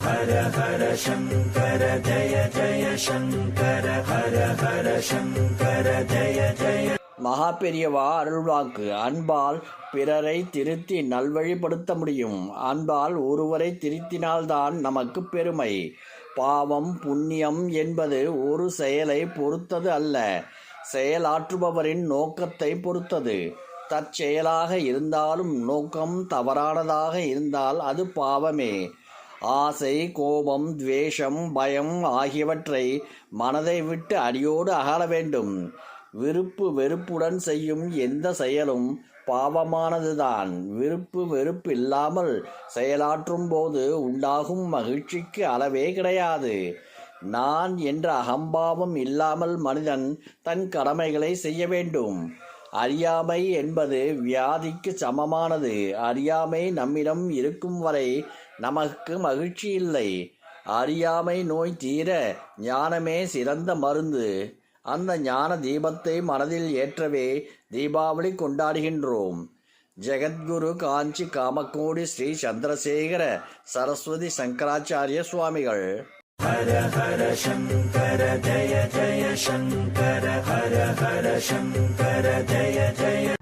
ஹர ஹர சங்கர ஜய ஜய சங்கர ஹர ஹர சங்கர ஜய ஜய. மகா பெரியவா அருள்வாக்கு. அன்பால் பிறரை திருத்தி நல்வழிப்படுத்த முடியும். அன்பால் ஒருவரை திருத்தினால்தான் நமக்கு பெருமை. பாவம் புண்ணியம் என்பது ஒரு செயலை பொறுத்தது அல்ல, செயலாற்றுபவரின் நோக்கத்தை பொறுத்தது. தற்செயலாக இருந்தாலும் நோக்கம் தவறானதாக இருந்தால் அது பாவமே. ஆசை, கோபம், துவேஷம், பயம் ஆகியவற்றை மனதை விட்டு அடியோடு அகல வேண்டும். விருப்பு வெறுப்புடன் செய்யும் எந்த செயலும் பாவமானதுதான். விருப்பு வெறுப்பு இல்லாமல் செயலாற்றும் போது உண்டாகும் மகிழ்ச்சிக்கு அளவே கிடையாது. நான் என்ற அகம்பாவம் இல்லாமல் மனிதன் தன் கடமைகளை செய்ய வேண்டும். அறியாமை என்பது வியாதிக்கு சமமானது. அறியாமை நம்மிடம் இருக்கும் வரை நமக்கு மகிழ்ச்சி இல்லை. அறியாமை நோய் தீர ஞானமே சிறந்த மருந்து. அந்த ஞான தீபத்தை மனதில் ஏற்றவே தீபாவளி கொண்டாடுகின்றோம். ஜெகத்குரு காஞ்சி காமக்கோடி ஸ்ரீ சந்திரசேகர சரஸ்வதி சங்கராச்சாரிய சுவாமிகள். ஹர ஹர சங்கர ஜய ஜய சங்கர ஹர ஹர சங்கர ஜய ஜய.